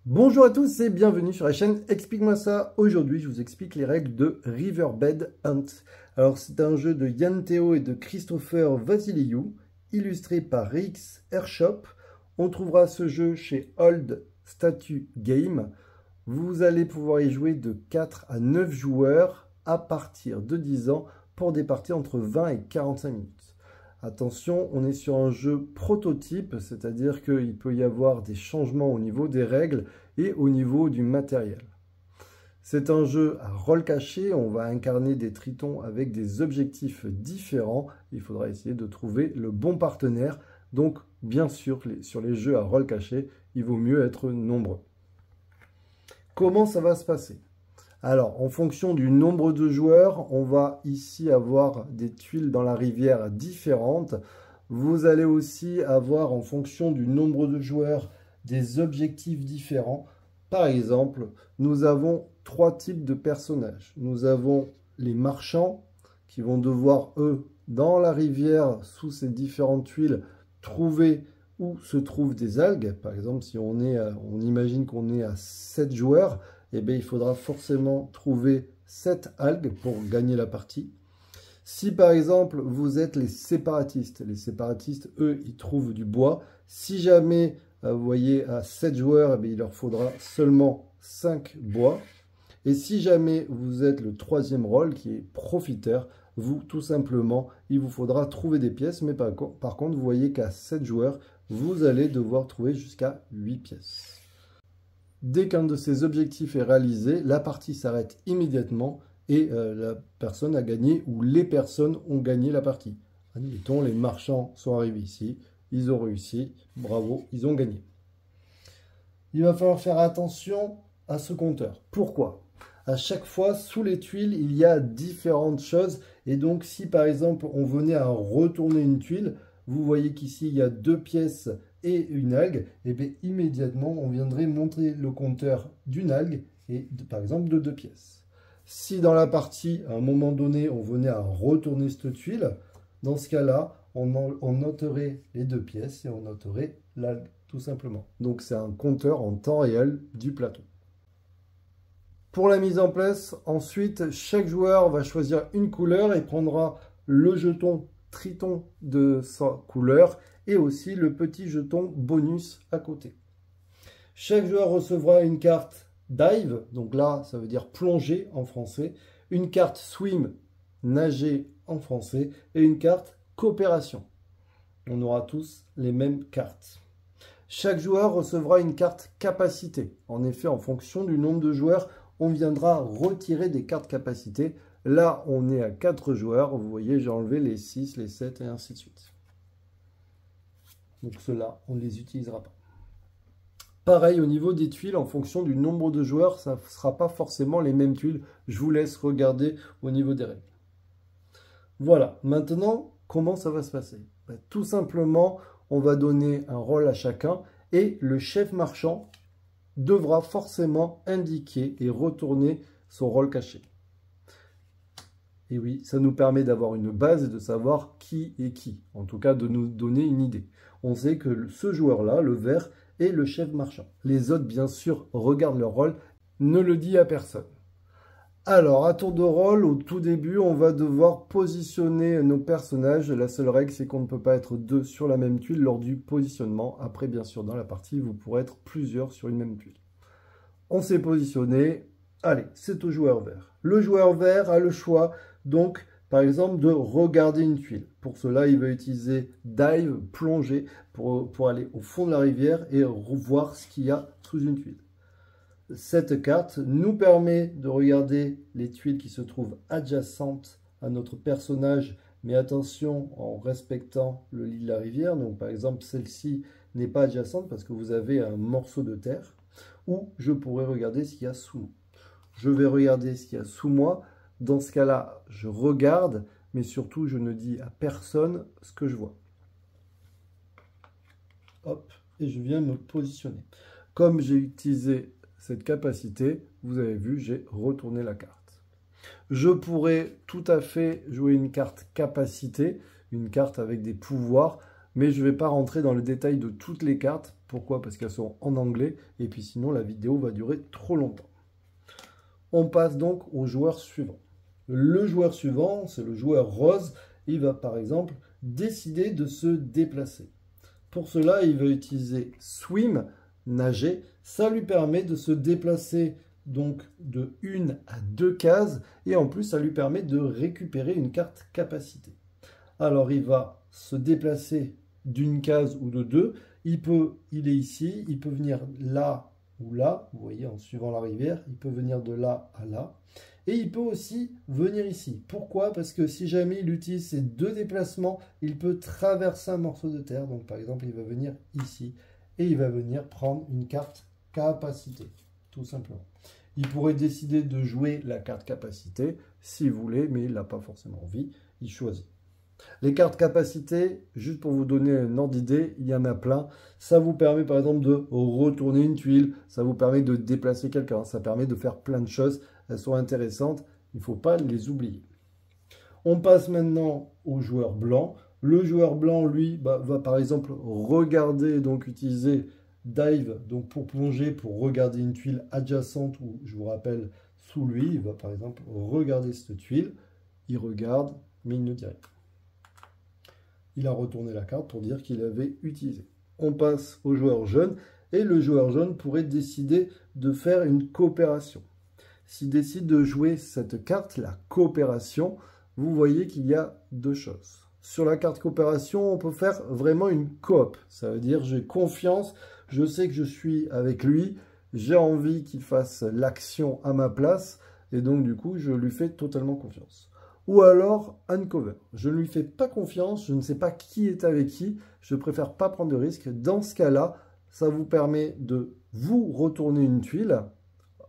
Bonjour à tous et bienvenue sur la chaîne Explique-moi ça. Aujourd'hui, je vous explique les règles de Riverbed Hunt. Alors, c'est un jeu de Yann Théo et de Christopher Vasiliou, illustré par Rix Airshop. On trouvera ce jeu chez Old Statue Game. Vous allez pouvoir y jouer de 4 à 9 joueurs à partir de 10 ans pour des parties entre 20 et 45 minutes. Attention, on est sur un jeu prototype, c'est-à-dire qu'il peut y avoir des changements au niveau des règles et au niveau du matériel. C'est un jeu à rôle caché, on va incarner des tritons avec des objectifs différents. Il faudra essayer de trouver le bon partenaire. Donc, bien sûr, sur les jeux à rôle caché, il vaut mieux être nombreux. Comment ça va se passer ? Alors, en fonction du nombre de joueurs, on va ici avoir des tuiles dans la rivière différentes. Vous allez aussi avoir, en fonction du nombre de joueurs, des objectifs différents. Par exemple, nous avons 3 types de personnages. Nous avons les marchands qui vont devoir, eux, dans la rivière, sous ces différentes tuiles, trouver où se trouvent des algues. Par exemple, si on imagine qu'on est à 7 joueurs, eh bien, il faudra forcément trouver 7 algues pour gagner la partie. Si par exemple vous êtes les séparatistes, eux, ils trouvent du bois. Si jamais, vous voyez, à 7 joueurs, eh bien, il leur faudra seulement 5 bois. Et si jamais vous êtes le troisième rôle qui est profiteur, vous, tout simplement, il vous faudra trouver des pièces. Mais par contre, vous voyez qu'à 7 joueurs, vous allez devoir trouver jusqu'à 8 pièces. Dès qu'un de ces objectifs est réalisé, la partie s'arrête immédiatement et la personne a gagné ou les personnes ont gagné la partie. Admettons, les marchands sont arrivés ici, ils ont réussi, bravo, ils ont gagné. Il va falloir faire attention à ce compteur. Pourquoi ? À chaque fois, sous les tuiles, il y a différentes choses. Et donc, si par exemple, on venait à retourner une tuile, vous voyez qu'ici, il y a 2 pièces et une algue, et bien immédiatement, on viendrait montrer le compteur d'une algue et par exemple de 2 pièces. Si dans la partie, à un moment donné, on venait à retourner cette tuile, dans ce cas-là, on noterait les 2 pièces et on noterait l'algue, tout simplement. Donc c'est un compteur en temps réel du plateau. Pour la mise en place, ensuite, chaque joueur va choisir une couleur et prendra le jeton triton de sa couleur et aussi le petit jeton bonus à côté. Chaque joueur recevra une carte dive, donc là ça veut dire plonger en français, une carte swim, nager en français, et une carte coopération. On aura tous les mêmes cartes. Chaque joueur recevra une carte capacité. En effet, en fonction du nombre de joueurs, on viendra retirer des cartes capacité. Là, on est à 4 joueurs. Vous voyez, j'ai enlevé les 6, les 7 et ainsi de suite. Donc ceux-là, on ne les utilisera pas. Pareil, au niveau des tuiles, en fonction du nombre de joueurs, ça ne sera pas forcément les mêmes tuiles. Je vous laisse regarder au niveau des règles. Voilà, maintenant, comment ça va se passer ? Tout simplement, on va donner un rôle à chacun et le chef marchand devra forcément indiquer et retourner son rôle caché. Et oui, ça nous permet d'avoir une base et de savoir qui est qui. En tout cas, de nous donner une idée. On sait que ce joueur-là, le vert, est le chef marchand. Les autres, bien sûr, regardent leur rôle, ne le dit à personne. Alors, à tour de rôle, au tout début, on va devoir positionner nos personnages. La seule règle, c'est qu'on ne peut pas être 2 sur la même tuile lors du positionnement. Après, bien sûr, dans la partie, vous pourrez être plusieurs sur une même tuile. On s'est positionné. Allez, c'est au joueur vert. Le joueur vert a le choix, donc, par exemple, de regarder une tuile. Pour cela, il va utiliser dive, plonger, pour aller au fond de la rivière et voir ce qu'il y a sous une tuile. Cette carte nous permet de regarder les tuiles qui se trouvent adjacentes à notre personnage, mais attention, en respectant le lit de la rivière. Donc, par exemple, celle-ci n'est pas adjacente parce que vous avez un morceau de terre, ou je pourrais regarder ce qu'il y a sous nous. Je vais regarder ce qu'il y a sous moi. Dans ce cas-là, je regarde, mais surtout, je ne dis à personne ce que je vois. Hop, et je viens me positionner. Comme j'ai utilisé cette capacité, vous avez vu, j'ai retourné la carte. Je pourrais tout à fait jouer une carte capacité, une carte avec des pouvoirs, mais je ne vais pas rentrer dans le détail de toutes les cartes Pourquoi? Parce qu'elles sont en anglais, et puis sinon la vidéo va durer trop longtemps. On passe donc au joueur suivant. Le joueur suivant, c'est le joueur rose. Il va par exemple décider de se déplacer. Pour cela, il va utiliser swim, nager. Ça lui permet de se déplacer donc de 1 à 2 cases, et en plus ça lui permet de récupérer une carte capacité. Alors il va se déplacer d'une case ou de 2, il est ici, il peut venir là ou là, vous voyez en suivant la rivière, il peut venir de là à là, et il peut aussi venir ici. Pourquoi? Parce que si jamais il utilise ces 2 déplacements, il peut traverser un morceau de terre, donc par exemple il va venir ici, et il va venir prendre une carte capacité, tout simplement. Il pourrait décider de jouer la carte capacité, s'il voulait, mais il n'a pas forcément envie, il choisit. Les cartes capacité, juste pour vous donner un ordre d'idée, il y en a plein. Ça vous permet par exemple de retourner une tuile, ça vous permet de déplacer quelqu'un, ça permet de faire plein de choses. Elles sont intéressantes, il ne faut pas les oublier. On passe maintenant au joueur blanc. Le joueur blanc, lui, va par exemple regarder, donc utiliser dive donc pour plonger, pour regarder une tuile adjacente ou, je vous rappelle, sous lui. Il va par exemple regarder cette tuile. Il regarde, mais il ne dit rien. Il a retourné la carte pour dire qu'il avait utilisé. On passe au joueur jaune. Et le joueur jaune pourrait décider de faire une coopération. S'il décide de jouer cette carte, la coopération, vous voyez qu'il y a 2 choses. Sur la carte coopération, on peut faire vraiment une coop. Ça veut dire j'ai confiance, je sais que je suis avec lui, j'ai envie qu'il fasse l'action à ma place, et donc du coup, je lui fais totalement confiance. Ou alors, uncover. Je ne lui fais pas confiance, je ne sais pas qui est avec qui, je préfère pas prendre de risque. Dans ce cas-là, ça vous permet de vous retourner une tuile,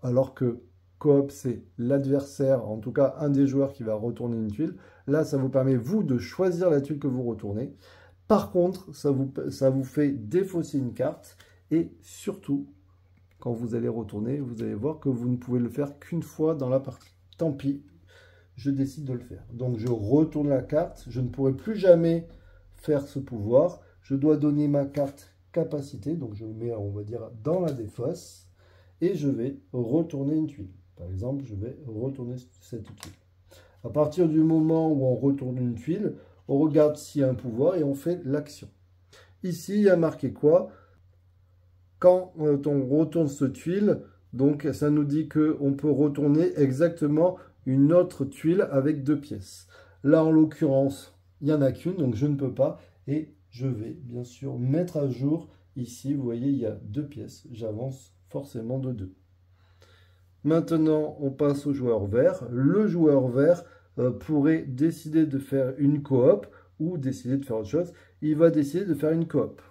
alors que coop, c'est l'adversaire, en tout cas un des joueurs qui va retourner une tuile. Là, ça vous permet, vous, de choisir la tuile que vous retournez. Par contre, ça vous fait défausser une carte. Et surtout, quand vous allez retourner, vous allez voir que vous ne pouvez le faire qu'une fois dans la partie. Tant pis, je décide de le faire. Donc, je retourne la carte. Je ne pourrai plus jamais faire ce pouvoir. Je dois donner ma carte capacité. Donc, je le mets, on va dire, dans la défausse. Et je vais retourner une tuile. Par exemple, je vais retourner cette tuile. À partir du moment où on retourne une tuile, on regarde s'il y a un pouvoir et on fait l'action. Ici, il y a marqué quoi? Quand on retourne cette tuile, donc ça nous dit qu'on peut retourner exactement une autre tuile avec 2 pièces. Là, en l'occurrence, il n'y en a qu'une, donc je ne peux pas. Et je vais bien sûr mettre à jour. Ici, vous voyez, il y a 2 pièces. J'avance forcément de 2. Maintenant, on passe au joueur vert. Le joueur vert pourrait décider de faire une coop ou décider de faire autre chose. Il va décider de faire une coop.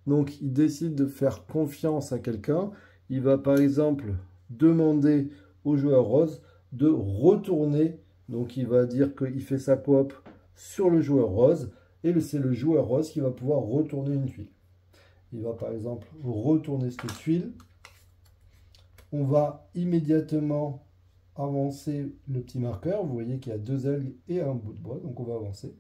Donc, il décide de faire confiance à quelqu'un. Il va par exemple demander au joueur rose de retourner. Donc, il va dire qu'il fait sa coop sur le joueur rose. Et c'est le joueur rose qui va pouvoir retourner une tuile. Il va par exemple retourner cette tuile. On va immédiatement avancer le petit marqueur. Vous voyez qu'il y a 2 algues et un bout de bois, donc on va avancer.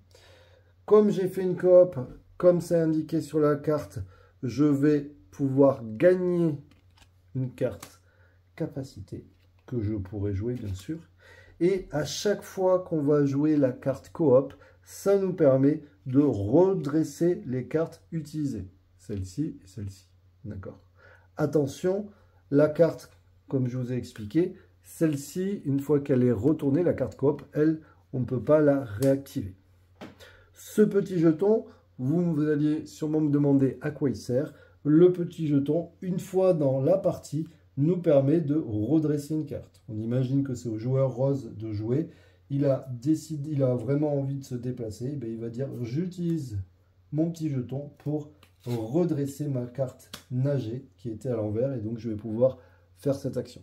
Comme j'ai fait une coop, comme c'est indiqué sur la carte, je vais pouvoir gagner une carte capacité, que je pourrai jouer bien sûr. Et à chaque fois qu'on va jouer la carte coop, ça nous permet de redresser les cartes utilisées. Celle-ci et celle-ci. D'accord. Attention, la carte, comme je vous ai expliqué, celle-ci, une fois qu'elle est retournée, la carte coop, elle, on ne peut pas la réactiver. Ce petit jeton, vous alliez sûrement me demander à quoi il sert. Le petit jeton, une fois dans la partie, nous permet de redresser une carte. On imagine que c'est au joueur rose de jouer. Il a vraiment envie de se déplacer. Ben, il va dire, j'utilise mon petit jeton pour redresser ma carte nager qui était à l'envers et donc je vais pouvoir faire cette action.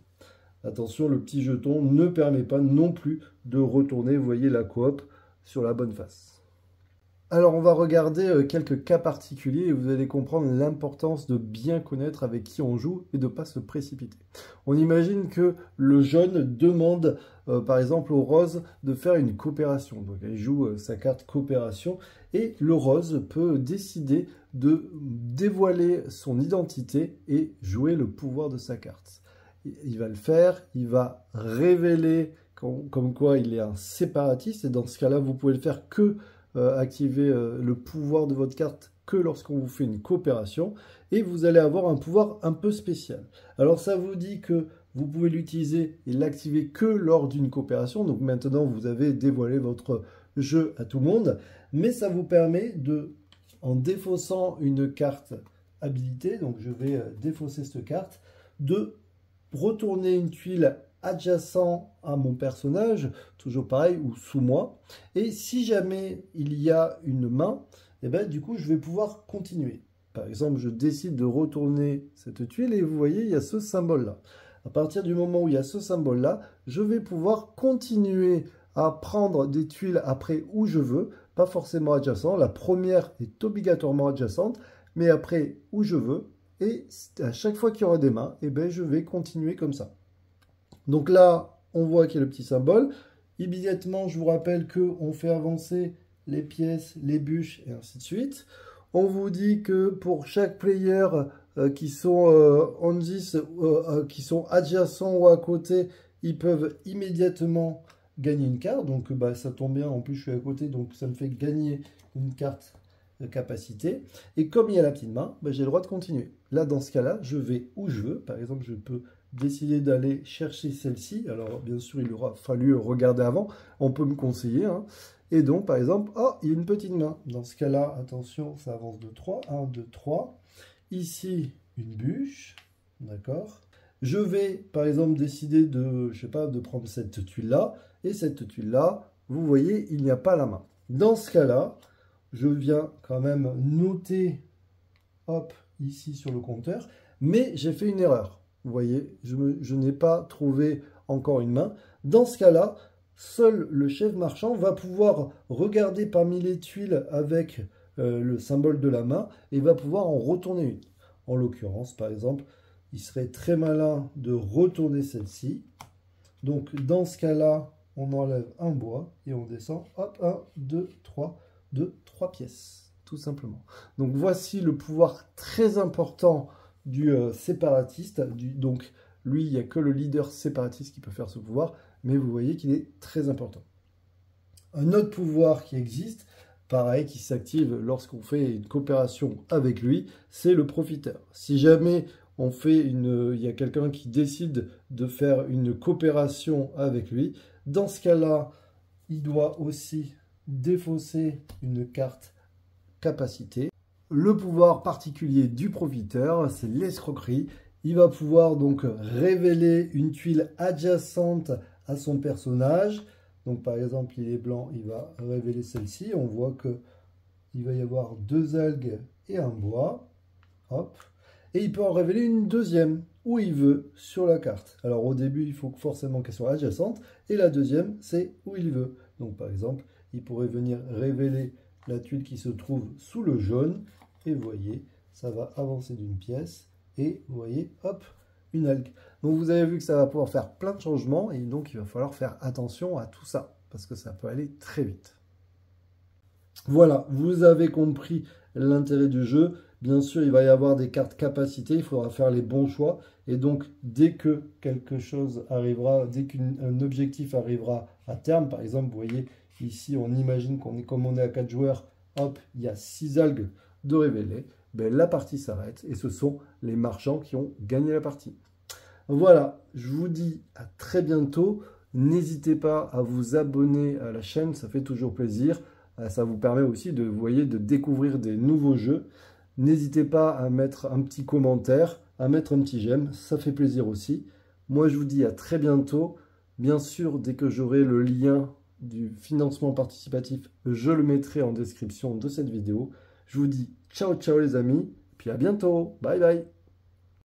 Attention, le petit jeton ne permet pas non plus de retourner, vous voyez, la coop sur la bonne face. Alors, on va regarder quelques cas particuliers et vous allez comprendre l'importance de bien connaître avec qui on joue et de ne pas se précipiter. On imagine que le jaune demande, par exemple, au rose de faire une coopération. Donc, elle joue sa carte coopération et le rose peut décider de dévoiler son identité et jouer le pouvoir de sa carte. Il va le faire, il va révéler comme quoi il est un séparatiste, et dans ce cas-là, vous pouvez le faire que activer le pouvoir de votre carte que lorsqu'on vous fait une coopération, et vous allez avoir un pouvoir un peu spécial. Alors ça vous dit que vous pouvez l'utiliser et l'activer que lors d'une coopération, donc maintenant vous avez dévoilé votre jeu à tout le monde, mais ça vous permet de, en défaussant une carte habilité, donc je vais défausser cette carte, de retourner une tuile adjacent à mon personnage, toujours pareil, ou sous moi. Et si jamais il y a une main, et ben, du coup, je vais pouvoir continuer. Par exemple, je décide de retourner cette tuile et vous voyez, il y a ce symbole-là. À partir du moment où il y a ce symbole-là, je vais pouvoir continuer à prendre des tuiles après où je veux, pas forcément adjacent. La première est obligatoirement adjacente, mais après où je veux. Et à chaque fois qu'il y aura des mains, et ben, je vais continuer comme ça. Donc là, on voit qu'il y a le petit symbole. Immédiatement, je vous rappelle qu'on fait avancer les pièces, les bûches et ainsi de suite. On vous dit que pour chaque player qui sont en 10, qui sont adjacents ou à côté, ils peuvent immédiatement gagner une carte. Donc bah, ça tombe bien, en plus je suis à côté, donc ça me fait gagner une carte de capacité. Et comme il y a la petite main, bah, j'ai le droit de continuer. Là, dans ce cas-là, je vais où je veux. Par exemple, je peux décider d'aller chercher celle-ci. Alors, bien sûr, il aura fallu regarder avant. On peut me conseiller. Hein. Et donc, par exemple, oh, il y a une petite main. Dans ce cas-là, attention, ça avance de 3. 1, 2, 3. Ici, une bûche. D'accord. Je vais, par exemple, décider de, je sais pas, de prendre cette tuile-là. Et cette tuile-là, vous voyez, il n'y a pas la main. Dans ce cas-là, je viens quand même noter, hop, ici sur le compteur. Mais j'ai fait une erreur. Vous voyez, je n'ai pas trouvé encore une main. Dans ce cas-là, seul le chef marchand va pouvoir regarder parmi les tuiles avec le symbole de la main et va pouvoir en retourner une. En l'occurrence, par exemple, il serait très malin de retourner celle-ci. Donc, dans ce cas-là, on enlève un bois et on descend, hop, 1, 2, 3, de 3 pièces, tout simplement. Donc, voici le pouvoir très important du séparatiste. Donc, lui, il n'y a que le leader séparatiste qui peut faire ce pouvoir, mais vous voyez qu'il est très important. Un autre pouvoir qui existe, pareil, qui s'active lorsqu'on fait une coopération avec lui, c'est le profiteur. Si jamais on fait il y a quelqu'un qui décide de faire une coopération avec lui, dans ce cas-là, il doit aussi défausser une carte capacité. Le pouvoir particulier du profiteur, c'est l'escroquerie. Il va pouvoir donc révéler une tuile adjacente à son personnage. Donc par exemple, il est blanc, il va révéler celle-ci. On voit qu'il va y avoir 2 algues et un bois. Hop. Et il peut en révéler une deuxième, où il veut, sur la carte. Alors au début, il faut forcément qu'elle soit adjacente. Et la deuxième, c'est où il veut. Donc par exemple, il pourrait venir révéler la tuile qui se trouve sous le jaune. Et vous voyez, ça va avancer d'une pièce. Et vous voyez, hop, une algue. Donc vous avez vu que ça va pouvoir faire plein de changements. Et donc il va falloir faire attention à tout ça. Parce que ça peut aller très vite. Voilà, vous avez compris l'intérêt du jeu. Bien sûr, il va y avoir des cartes capacités. Il faudra faire les bons choix. Et donc, dès que quelque chose arrivera, dès qu'un objectif arrivera à terme, par exemple, vous voyez, ici, on imagine qu'on est comme on est à 4 joueurs, hop, il y a 6 algues de révéler, ben, la partie s'arrête et ce sont les marchands qui ont gagné la partie. Voilà, je vous dis à très bientôt. N'hésitez pas à vous abonner à la chaîne, ça fait toujours plaisir. Ça vous permet aussi de, vous voyez, de découvrir des nouveaux jeux. N'hésitez pas à mettre un petit commentaire, à mettre un petit j'aime, ça fait plaisir aussi. Moi, je vous dis à très bientôt. Bien sûr, dès que j'aurai le lien du financement participatif, je le mettrai en description de cette vidéo. Je vous dis ciao, ciao les amis, puis à bientôt. Bye, bye.